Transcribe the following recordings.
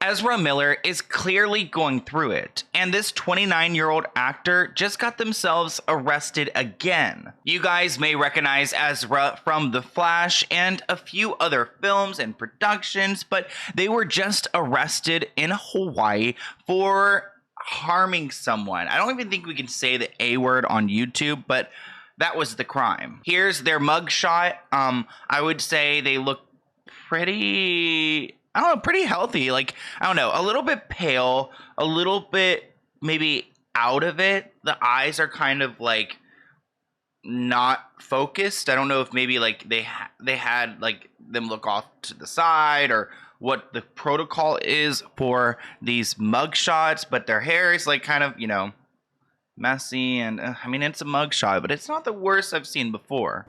Ezra Miller is clearly going through it, and this 29-year-old actor just got themselves arrested again. You guys may recognize Ezra from The Flash and a few other films and productions, but they were just arrested in Hawaii for harming someone. I don't even think we can say the A word on YouTube, but that was the crime. Here's their mugshot. I would say they look pretty healthy. Like, I don't know, a little bit pale, a little bit maybe out of it. The eyes are kind of like not focused. I don't know if maybe like they had like them look off to the side or what the protocol is for these mug shots, but their hair is like kind of, you know, messy. And I mean, it's a mug shot, but it's not the worst I've seen before.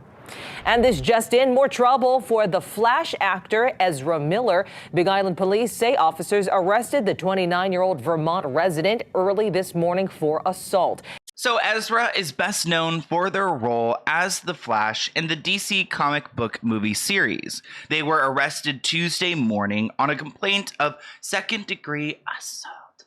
And this just in, more trouble for the Flash actor Ezra Miller. Big Island police say officers arrested the 29-year-old Vermont resident early this morning for assault. So Ezra is best known for their role as the Flash in the DC comic book movie series. They were arrested Tuesday morning on a complaint of second-degree assault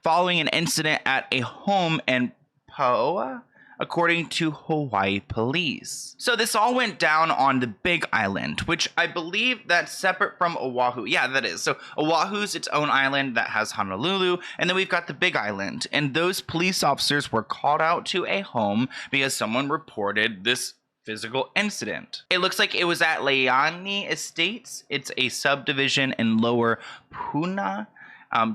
following an incident at a home in Poa, according to Hawaii police. So this all went down on the Big Island, which I believe that's separate from Oahu. Yeah, that is. So Oahu's its own island that has Honolulu, and then we've got the Big Island. And those police officers were called out to a home because someone reported this physical incident. It looks like it was at Leani Estates. It's a subdivision in Lower Puna.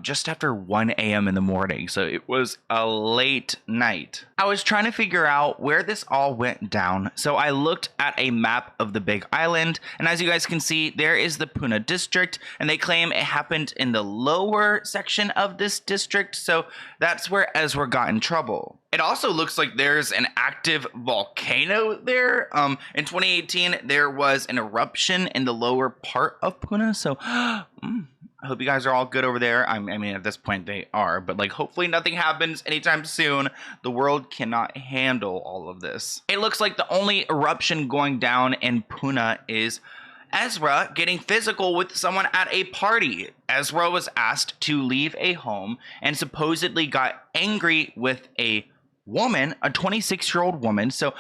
Just after 1 a.m. in the morning, so it was a late night. I was trying to figure out where this all went down, so I looked at a map of the Big Island, and as you guys can see, there is the Puna district, and they claim it happened in the lower section of this district, so that's where Ezra got in trouble. It also looks like there's an active volcano there. In 2018, there was an eruption in the lower part of Puna, so I hope you guys are all good over there. I mean, at this point they are, but like hopefully nothing happens anytime soon. The world cannot handle all of this. It looks like the only eruption going down in Puna is Ezra getting physical with someone at a party. Ezra was asked to leave a home and supposedly got angry with a woman, a 26-year-old woman. So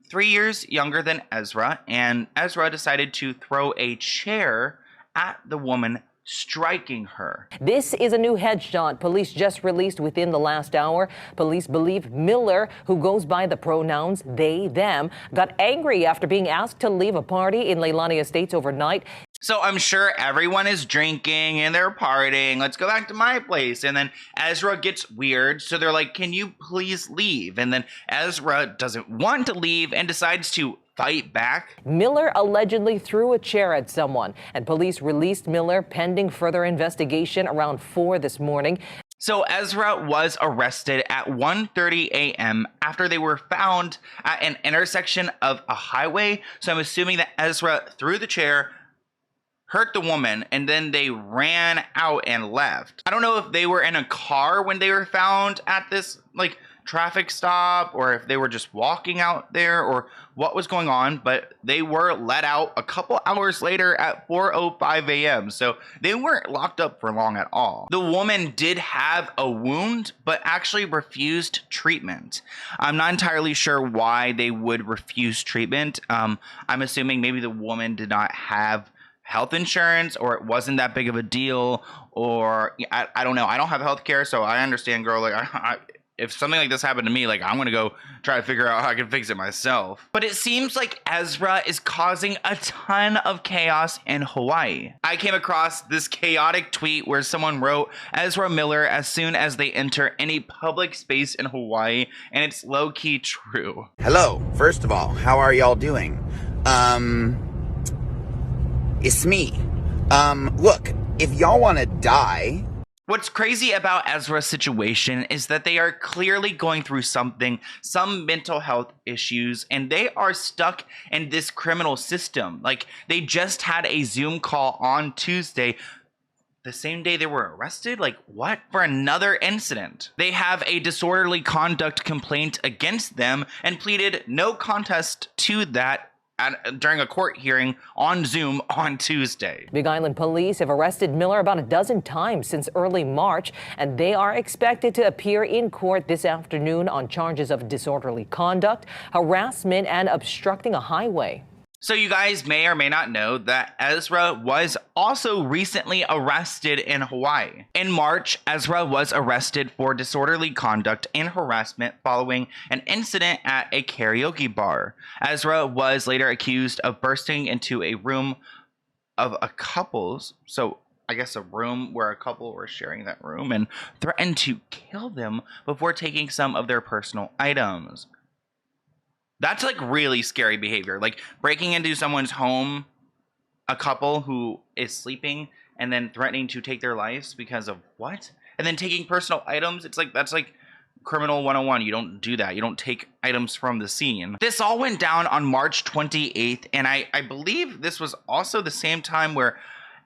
3 years younger than Ezra, and Ezra decided to throw a chair at the woman, striking her. This is a new headshot police just released within the last hour. Police believe Miller, who goes by the pronouns they, them, got angry after being asked to leave a party in Leilani Estates overnight. So I'm sure everyone is drinking and they're partying. Let's go back to my place. And then Ezra gets weird. So they're like, can you please leave? And then Ezra doesn't want to leave and decides to fight back. Miller allegedly threw a chair at someone, and police released Miller pending further investigation around 4 this morning. So Ezra was arrested at 1:30 a.m. after they were found at an intersection of a highway. So I'm assuming that Ezra threw the chair, hurt the woman, and then they ran out and left. I don't know if they were in a car when they were found at this like traffic stop, or if they were just walking out there, or what was going on, but they were let out a couple hours later at 4:05 a.m. So they weren't locked up for long at all. The woman did have a wound, but actually refused treatment. I'm not entirely sure why they would refuse treatment. I'm assuming maybe the woman did not have health insurance, or it wasn't that big of a deal, or I don't know. I don't have health care, so I understand, girl. Like, if something like this happened to me, like, I'm gonna go try to figure out how I can fix it myself. But it seems like Ezra is causing a ton of chaos in Hawaii. I came across this chaotic tweet where someone wrote, Ezra Miller as soon as they enter any public space in Hawaii, and it's low-key true. Hello, first of all, how are y'all doing? It's me. Look, if y'all wanna die... What's crazy about Ezra's situation is that they are clearly going through something, some mental health issues, and they are stuck in this criminal system. Like, they just had a Zoom call on Tuesday, the same day they were arrested? Like, what? For another incident. They have a disorderly conduct complaint against them and pleaded no contest to that during a court hearing on Zoom on Tuesday. Big Island police have arrested Miller about a dozen times since early March, and they are expected to appear in court this afternoon on charges of disorderly conduct, harassment, and obstructing a highway. So you guys may or may not know that Ezra was also recently arrested in Hawaii. In March, Ezra was arrested for disorderly conduct and harassment following an incident at a karaoke bar. Ezra was later accused of bursting into a room of a couple's, so I guess a room where a couple were sharing that room, and threatened to kill them before taking some of their personal items. That's like really scary behavior, like breaking into someone's home, a couple who is sleeping, and then threatening to take their lives because of what? And then taking personal items. It's like, that's like criminal 101. You don't do that. You don't take items from the scene. This all went down on March 28th. And I believe this was also the same time where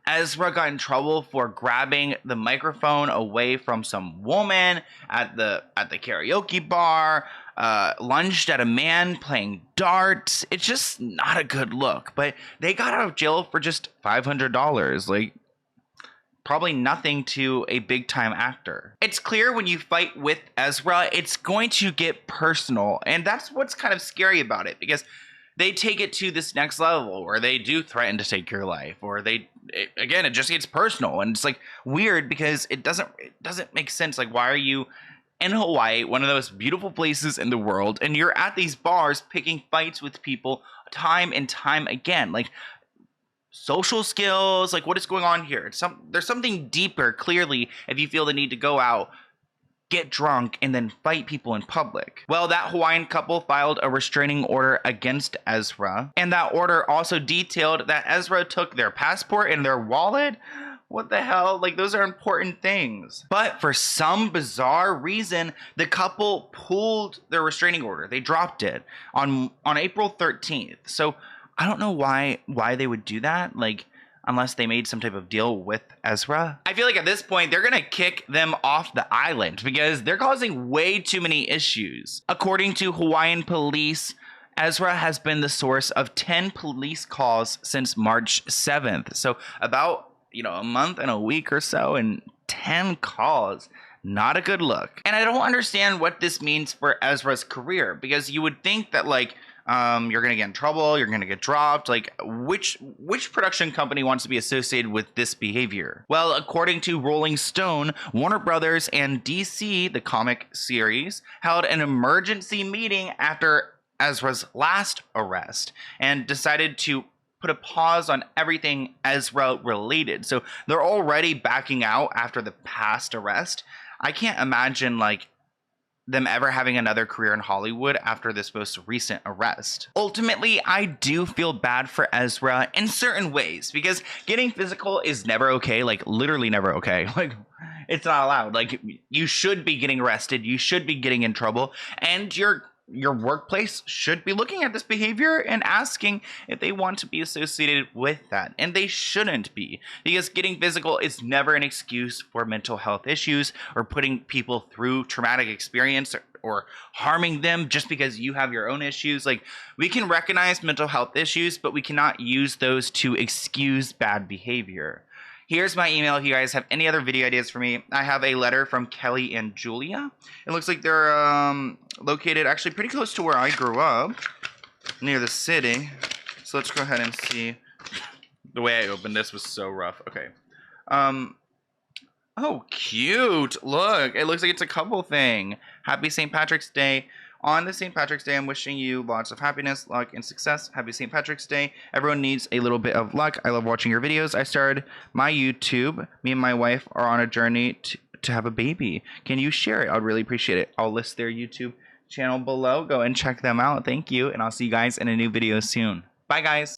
Ezra got in trouble for grabbing the microphone away from some woman at the karaoke bar, lunged at a man playing darts. It's just not a good look. But they got out of jail for just $500. Like, probably nothing to a big time actor. It's clear when you fight with Ezra, it's going to get personal. And that's what's kind of scary about it, because they take it to this next level where they do threaten to take your life, or again, it just gets personal. And it's like weird because it doesn't make sense. Like, why are you in Hawaii, one of the most beautiful places in the world, and you're at these bars picking fights with people time and time again? Like, social skills, like, what is going on here? There's something deeper, clearly, if you feel the need to go out, get drunk, and then fight people in public. Well, that Hawaiian couple filed a restraining order against Ezra, and that order also detailed that Ezra took their passport and their wallet. What the hell? Like, those are important things. But for some bizarre reason, the couple pulled their restraining order. They dropped it on April 13th. So I don't know why they would do that. Like, unless they made some type of deal with Ezra. I feel like at this point, they're gonna kick them off the island because they're causing way too many issues. According to Hawaiian police, Ezra has been the source of 10 police calls since March 7th. So about, a month and a week or so, and 10 calls. Not a good look. And I don't understand what this means for Ezra's career, because you would think that, like, you're gonna get in trouble, you're gonna get dropped. Like, which production company wants to be associated with this behavior? Well, according to Rolling Stone, Warner Brothers and DC, the comic series, held an emergency meeting after Ezra's last arrest and decided to put a pause on everything Ezra related. So they're already backing out after the past arrest. I can't imagine, like, them ever having another career in Hollywood after this most recent arrest. Ultimately, I do feel bad for Ezra in certain ways, because getting physical is never okay, like literally never okay. Like, it's not allowed. Like, you should be getting arrested, you should be getting in trouble, and your workplace should be looking at this behavior and asking if they want to be associated with that. And they shouldn't be, because getting physical is never an excuse for mental health issues or putting people through traumatic experience or harming them just because you have your own issues. Like, we can recognize mental health issues, but we cannot use those to excuse bad behavior. Here's my email if you guys have any other video ideas for me. I have a letter from Kelly and Julia. It looks like they're located actually pretty close to where I grew up, near the city. So let's go ahead and see. The way I opened this was so rough. Okay. Oh, cute. Look, it looks like it's a couple thing. Happy St. Patrick's Day. On the St. Patrick's Day, I'm wishing you lots of happiness, luck, and success. Happy St. Patrick's Day. Everyone needs a little bit of luck. I love watching your videos. I started my YouTube. Me and my wife are on a journey to have a baby. Can you share it? I'd really appreciate it. I'll list their YouTube channel below. Go and check them out. Thank you, and I'll see you guys in a new video soon. Bye, guys.